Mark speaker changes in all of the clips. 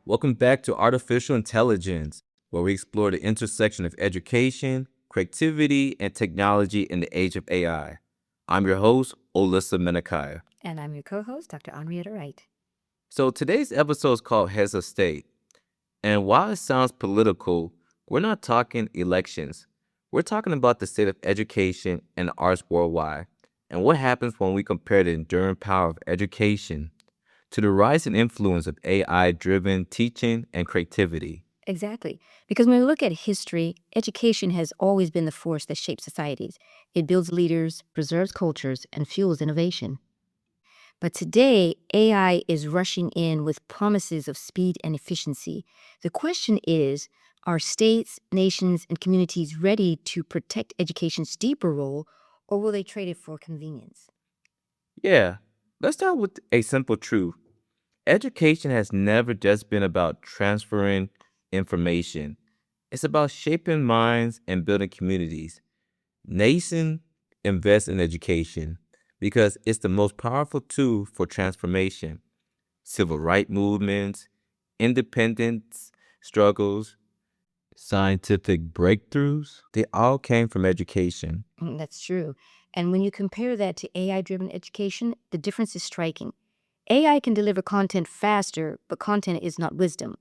Speaker 1: Welcome back to Artificial Intelligence, where we explore the intersection of education, creativity, and technology in the age of AI. I'm your host, Olissa Menakaya.
Speaker 2: And I'm your co-host, Dr. Henrietta Wright.
Speaker 1: So today's episode is called Heads of State. And while it sounds political, we're not talking elections. We're talking about the state of education and the arts worldwide, and what happens when we compare the enduring power of education to the rising influence of AI-driven teaching and creativity.
Speaker 2: Exactly. Because when we look at history, education has always been the force that shapes societies. It builds leaders, preserves cultures, and fuels innovation. But today, AI is rushing in with promises of speed and efficiency. The question is, are states, nations, and communities ready to protect education's deeper role, or will they trade it for convenience?
Speaker 1: Yeah, let's start with a simple truth. Education has never just been about transferring information. It's about shaping minds and building communities. Nations invest in education because it's the most powerful tool for transformation. Civil rights movements, independence struggles, scientific breakthroughs, they all came from education.
Speaker 2: That's true. And when you compare that to AI-driven education, the difference is striking. AI can deliver content faster, but content is not wisdom.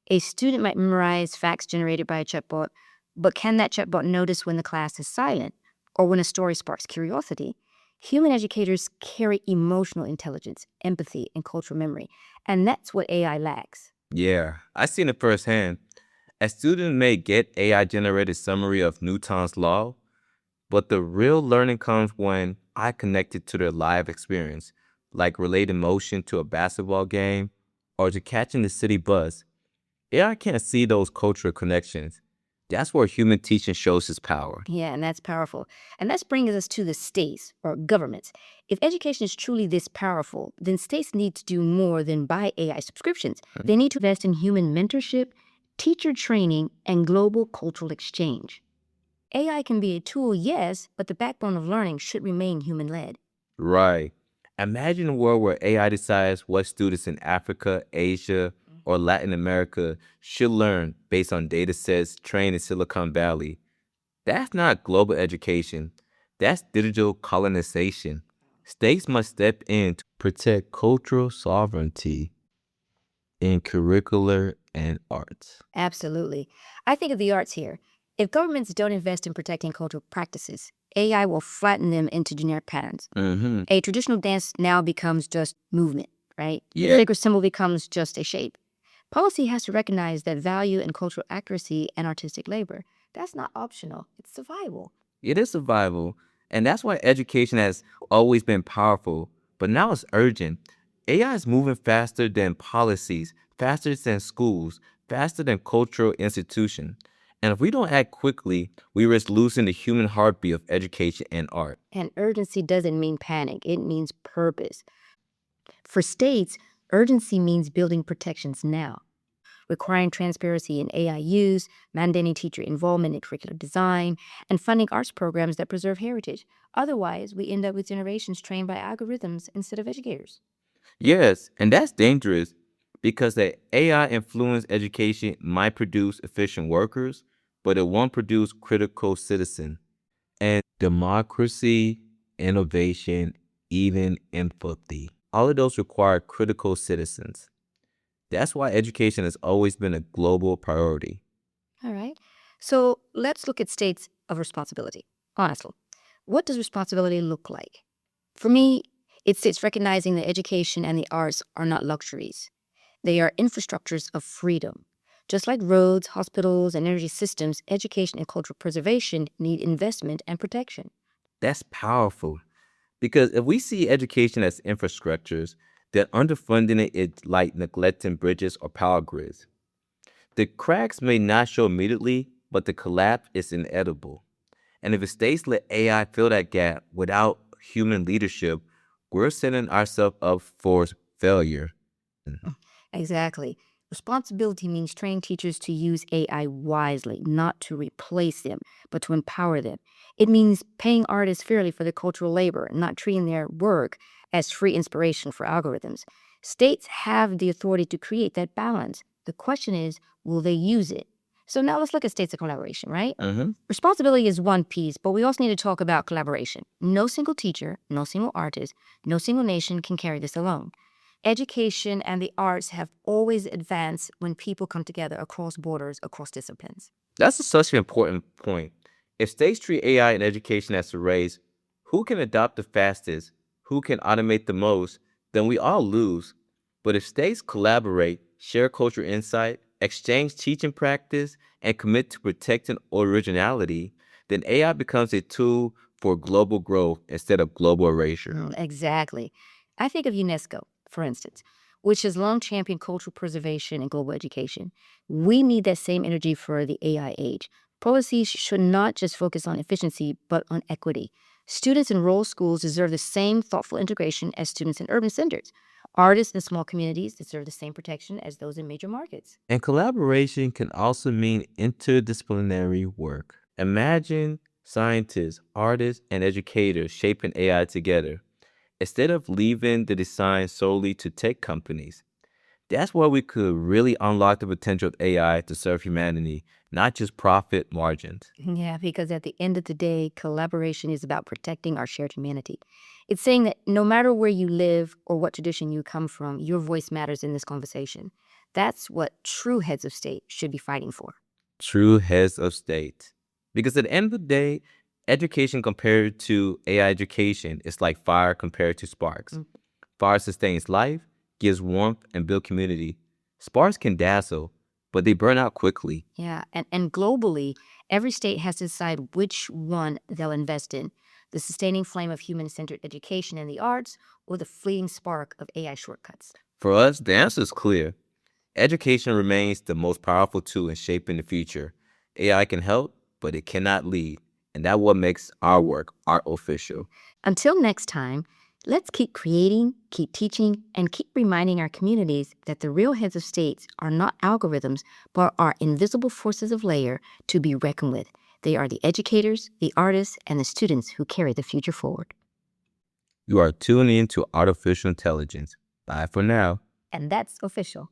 Speaker 2: A student might memorize facts generated by a chatbot, but can that chatbot notice when the class is silent or when a story sparks curiosity? Human educators carry emotional intelligence, empathy, and cultural memory, and that's what AI lacks.
Speaker 1: Yeah, I've seen it firsthand. A student may get AI generated summary of Newton's law, but the real learning comes when I connect it to their live experience, like relating motion to a basketball game or to catching the city bus. AI can't see those cultural connections. That's where human teaching shows its power.
Speaker 2: Yeah, and that's powerful. And that's bringing us to the states or governments. If education is truly this powerful, then states need to do more than buy AI subscriptions. They need to invest in human mentorship, teacher training, and global cultural exchange. AI can be a tool, yes, but the backbone of learning should remain human led.
Speaker 1: Right. Imagine a world where AI decides what students in Africa, Asia, or Latin America should learn based on data sets trained in Silicon Valley. That's not global education. That's digital colonization. States must step in to protect cultural sovereignty in curricular and arts.
Speaker 2: Absolutely. I think of the arts here. If governments don't invest in protecting cultural practices, AI will flatten them into generic patterns.
Speaker 1: Mm-hmm.
Speaker 2: A traditional dance now becomes just movement, right? A
Speaker 1: Yeah.
Speaker 2: sacred symbol becomes just a shape. Policy has to recognize that value in cultural accuracy and artistic labor. That's not optional, it's survival.
Speaker 1: It is survival, and that's why education has always been powerful, but now it's urgent. AI is moving faster than policies, faster than schools, faster than cultural institutions. And if we don't act quickly, we risk losing the human heartbeat of education and art.
Speaker 2: And urgency doesn't mean panic, it means purpose. For states, urgency means building protections now, requiring transparency in AI use, mandating teacher involvement in curricular design, and funding arts programs that preserve heritage. Otherwise, we end up with generations trained by algorithms instead of educators.
Speaker 1: Yes, and that's dangerous because the AI influenced education might produce efficient workers, but it won't produce critical citizens. And democracy, innovation, even empathy. All of those require critical citizens. That's why education has always been a global priority.
Speaker 2: All right. So let's look at states of responsibility. Honestly, what does responsibility look like? For me, it's recognizing that education and the arts are not luxuries. They are infrastructures of freedom. Just like roads, hospitals, and energy systems, education and cultural preservation need investment and protection.
Speaker 1: That's powerful because if we see education as infrastructures, then underfunding it is like neglecting bridges or power grids. The cracks may not show immediately, but the collapse is inevitable. And if states let AI fill that gap without human leadership, we're setting ourselves up for failure.
Speaker 2: Exactly. Responsibility means training teachers to use AI wisely, not to replace them, but to empower them. It means paying artists fairly for their cultural labor, not treating their work as free inspiration for algorithms. States have the authority to create that balance. The question is, will they use it? So now let's look at states of collaboration, right?
Speaker 1: Hmm.
Speaker 2: Responsibility is one piece, but we also need to talk about collaboration. No single teacher, no single artist, no single nation can carry this alone. Education and the arts have always advanced when people come together across borders, across disciplines.
Speaker 1: That's such an important point. If states treat AI in education as a race, who can adopt the fastest, who can automate the most, then we all lose. But if states collaborate, share cultural insight, exchange teaching practice, and commit to protecting originality, then AI becomes a tool for global growth instead of global erasure.
Speaker 2: Exactly. I think of UNESCO, for instance, which has long championed cultural preservation and global education. We need that same energy for the AI age. Policies should not just focus on efficiency, but on equity. Students in rural schools deserve the same thoughtful integration as students in urban centers. Artists in small communities deserve the same protection as those in major markets.
Speaker 1: And collaboration can also mean interdisciplinary work. Imagine scientists, artists, and educators shaping AI together instead of leaving the design solely to tech companies. That's where we could really unlock the potential of AI to serve humanity, not just profit margins.
Speaker 2: Yeah, because at the end of the day, collaboration is about protecting our shared humanity. It's saying that no matter where you live or what tradition you come from, your voice matters in this conversation. That's what true heads of state should be fighting for.
Speaker 1: True heads of state. Because at the end of the day, education compared to AI education is like fire compared to sparks.
Speaker 2: Mm.
Speaker 1: Fire sustains life, gives warmth, and builds community. Sparks can dazzle, but they burn out quickly.
Speaker 2: Yeah, and globally, every state has to decide which one they'll invest in: the sustaining flame of human centered education and the arts, or the fleeting spark of AI shortcuts.
Speaker 1: For us, the answer is clear. Education remains the most powerful tool in shaping the future. AI can help, but it cannot lead. And that's what makes our work art official.
Speaker 2: Until next time, let's keep creating, keep teaching, and keep reminding our communities that the real heads of states are not algorithms, but are invisible forces of labor to be reckoned with. They are the educators, the artists, and the students who carry the future forward.
Speaker 1: You are tuning into artificial intelligence. Bye for now.
Speaker 2: And that's official.